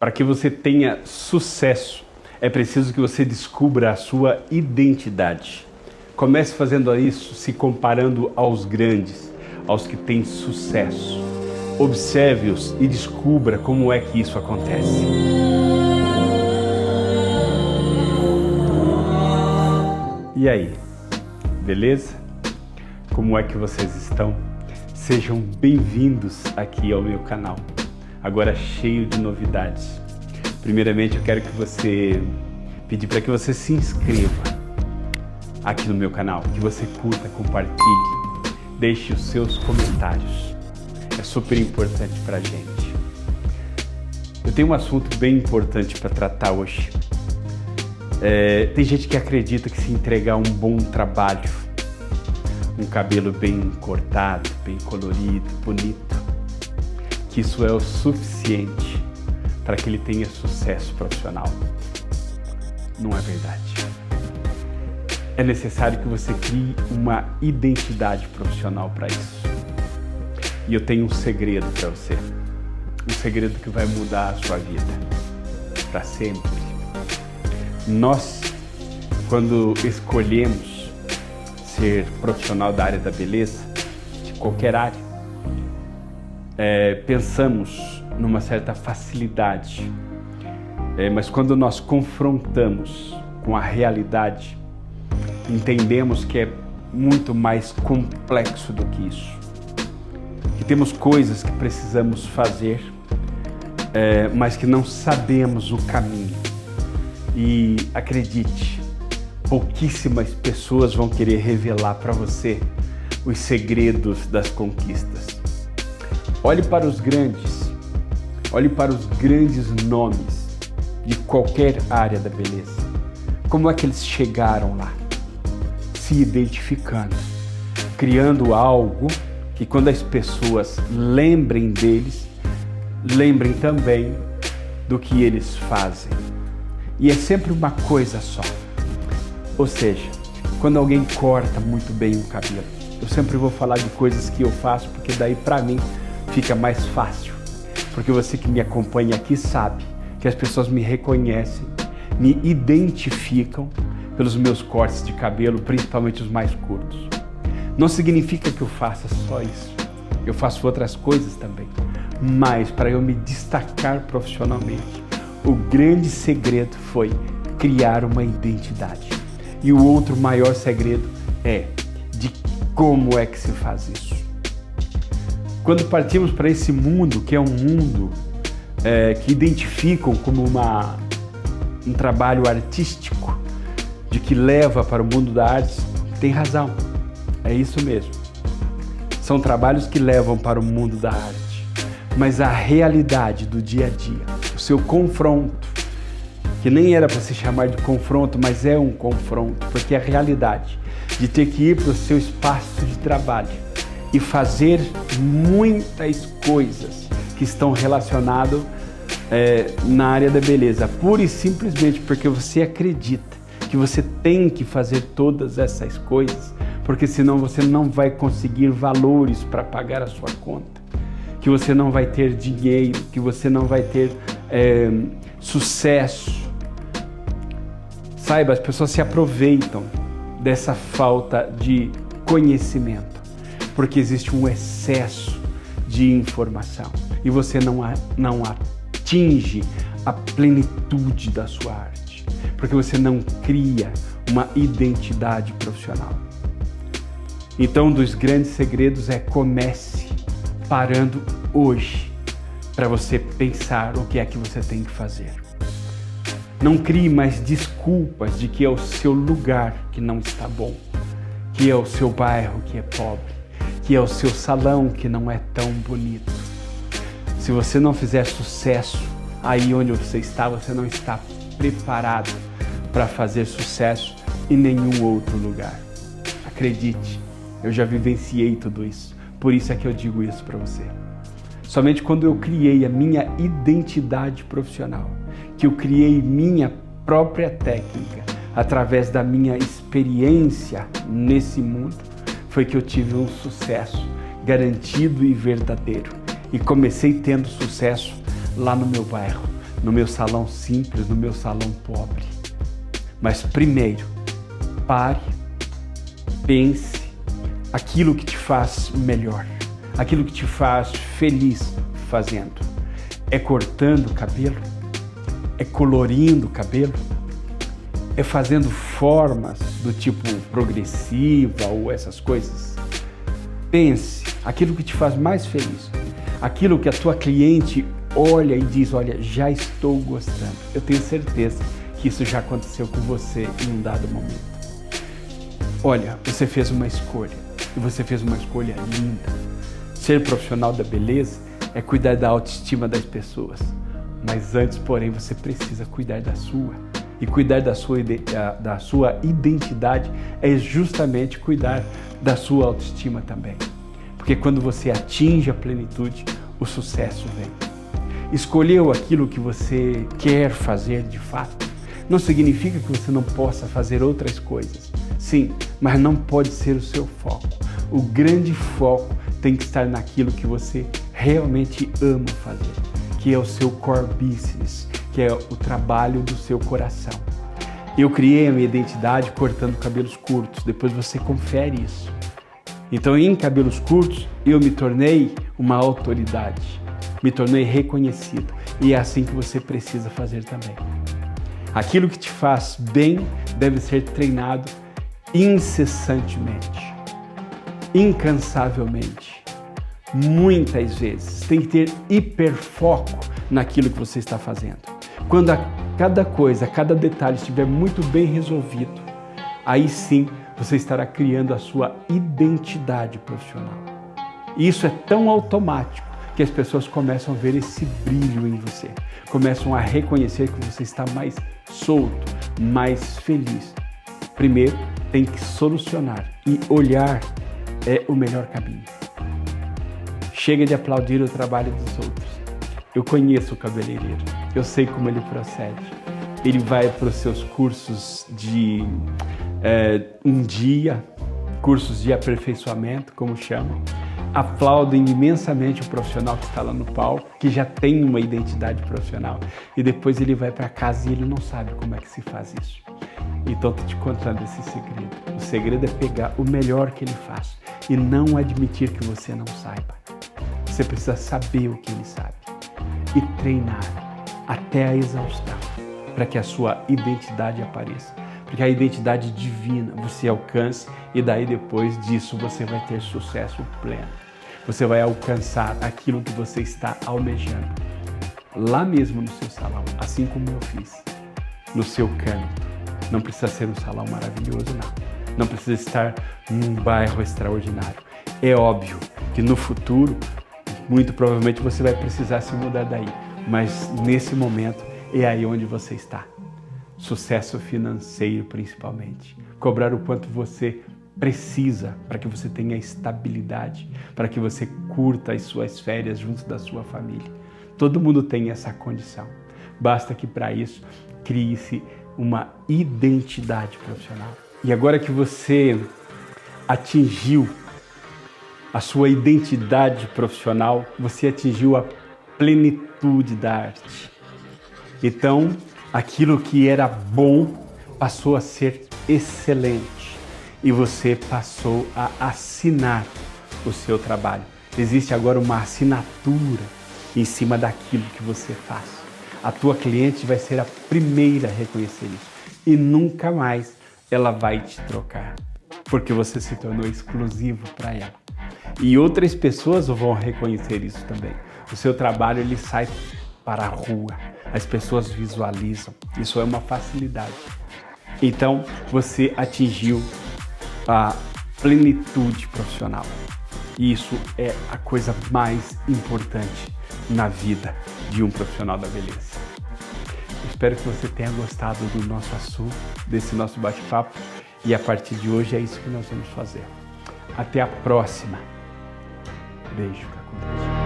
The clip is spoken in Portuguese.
Para que você tenha sucesso, é preciso que você descubra a sua identidade. Comece fazendo isso se comparando aos grandes, aos que têm sucesso. Observe-os e descubra como é que isso acontece. E aí, beleza? Como é que vocês estão? Sejam bem-vindos aqui ao meu canal, agora cheio de novidades. Primeiramente, eu quero pedir para que você se inscreva aqui no meu canal, que você curta, compartilhe, deixe os seus comentários. É super importante para a gente. Eu tenho um assunto bem importante para tratar hoje. Tem gente que acredita que se entregar um bom trabalho, um cabelo bem cortado, bem colorido, bonito, que isso é o suficiente para que ele tenha sucesso profissional. Não é verdade. É necessário que você crie uma identidade profissional para isso. E eu tenho um segredo para você. Um segredo que vai mudar a sua vida para sempre. Nós, quando escolhemos ser profissional da área da beleza, de qualquer área, pensamos numa certa facilidade, mas quando nós confrontamos com a realidade, entendemos que é muito mais complexo do que isso, que temos coisas que precisamos fazer, mas que não sabemos o caminho. E acredite, pouquíssimas pessoas vão querer revelar para você os segredos das conquistas. Olhe para os grandes, olhe para os grandes nomes de qualquer área da beleza. Como é que eles chegaram lá? Se identificando, criando algo que quando as pessoas lembrem deles, lembrem também do que eles fazem. E é sempre uma coisa só. Ou seja, quando alguém corta muito bem o cabelo, eu sempre vou falar de coisas que eu faço, porque daí para mim fica mais fácil. Porque você que me acompanha aqui sabe que as pessoas me reconhecem, me identificam pelos meus cortes de cabelo, principalmente os mais curtos. Não significa que eu faça só isso. Eu faço outras coisas também. Mas para eu me destacar profissionalmente, o grande segredo foi criar uma identidade. E o outro maior segredo é de como é que se faz isso. Quando partimos para esse mundo, que é um mundo que identificam como um trabalho artístico, de que leva para o mundo da arte, tem razão, é isso mesmo. São trabalhos que levam para o mundo da arte, mas a realidade do dia a dia, o seu confronto, que nem era para se chamar de confronto, mas é um confronto, porque é a realidade de ter que ir para o seu espaço de trabalho e fazer muitas coisas que estão relacionadas na área da beleza, pura e simplesmente porque você acredita que você tem que fazer todas essas coisas, porque senão você não vai conseguir valores para pagar a sua conta, que você não vai ter dinheiro, que você não vai ter sucesso. Saiba, as pessoas se aproveitam dessa falta de conhecimento, porque existe um excesso de informação e você não atinge a plenitude da sua arte, porque você não cria uma identidade profissional. Então, um dos grandes segredos é comece parando hoje para você pensar o que é que você tem que fazer. Não crie mais desculpas de que é o seu lugar que não está bom, que é o seu bairro que é pobre, que é o seu salão que não é tão bonito. Se você não fizer sucesso aí onde você não está preparado para fazer sucesso em nenhum outro lugar. Acredite, eu já vivenciei tudo isso, por isso é que eu digo isso para você. Somente quando eu criei a minha identidade profissional, que eu criei minha própria técnica, através da minha experiência nesse mundo, foi que eu tive um sucesso garantido e verdadeiro. E comecei tendo sucesso lá no meu bairro, no meu salão simples, no meu salão pobre. Mas primeiro, pare, pense aquilo que te faz melhor, aquilo que te faz feliz fazendo. É cortando o cabelo? É colorindo o cabelo? É fazendo formas do tipo progressiva ou essas coisas? Pense aquilo que te faz mais feliz, aquilo que a tua cliente olha e diz, olha, já estou gostando. Eu tenho certeza que isso já aconteceu com você em um dado momento. Olha, você fez uma escolha, e você fez uma escolha linda. Ser profissional da beleza é cuidar da autoestima das pessoas, mas antes, porém, você precisa cuidar da sua. E cuidar da sua identidade é justamente cuidar da sua autoestima também. Porque quando você atinge a plenitude, o sucesso vem. Escolheu aquilo que você quer fazer de fato, não significa que você não possa fazer outras coisas. Sim, mas não pode ser o seu foco. O grande foco tem que estar naquilo que você realmente ama fazer, que é o seu core business, que é o trabalho do seu coração. Eu criei a minha identidade cortando cabelos curtos, depois você confere isso. Então, em cabelos curtos, eu me tornei uma autoridade, me tornei reconhecido, e é assim que você precisa fazer também. Aquilo que te faz bem deve ser treinado incessantemente, incansavelmente, muitas vezes. Tem que ter hiperfoco naquilo que você está fazendo. Quando cada coisa, cada detalhe estiver muito bem resolvido, aí sim você estará criando a sua identidade profissional. E isso é tão automático que as pessoas começam a ver esse brilho em você, começam a reconhecer que você está mais solto, mais feliz. Primeiro, tem que solucionar, e olhar é o melhor caminho. Chega de aplaudir o trabalho dos outros. Eu conheço o cabeleireiro, eu sei como ele procede. Ele vai para os seus cursos de um dia, cursos de aperfeiçoamento, como chamam. Aplaudem imensamente o profissional que está lá no palco, que já tem uma identidade profissional. E depois ele vai para casa e ele não sabe como é que se faz isso. Então, estou te contando esse segredo. O segredo é pegar o melhor que ele faz e não admitir que você não saiba. Você precisa saber o que ele sabe e treinar até a exaustão para que a sua identidade apareça. Porque a identidade divina você alcance, e daí depois disso você vai ter sucesso pleno. Você vai alcançar aquilo que você está almejando lá mesmo no seu salão, assim como eu fiz, no seu canto. Não precisa ser um salão maravilhoso, não. Não precisa estar num bairro extraordinário. É óbvio que no futuro, muito provavelmente você vai precisar se mudar daí, mas nesse momento é aí onde você está. Sucesso financeiro, principalmente. Cobrar o quanto você precisa para que você tenha estabilidade, para que você curta as suas férias junto da sua família. Todo mundo tem essa condição. Basta que para isso crie-se uma identidade profissional. E agora que você atingiu a sua identidade profissional, você atingiu a plenitude da arte. Então, aquilo que era bom passou a ser excelente e você passou a assinar o seu trabalho. Existe agora uma assinatura em cima daquilo que você faz. A tua cliente vai ser a primeira a reconhecer isso e nunca mais ela vai te trocar, porque você se tornou exclusivo para ela. E outras pessoas vão reconhecer isso também. O seu trabalho ele sai para a rua, as pessoas visualizam. Isso é uma facilidade. Então, você atingiu a plenitude profissional. E isso é a coisa mais importante na vida de um profissional da beleza. Espero que você tenha gostado do nosso assunto, desse nosso bate-papo. E a partir de hoje é isso que nós vamos fazer. Até a próxima. Beijo, fica com Deus.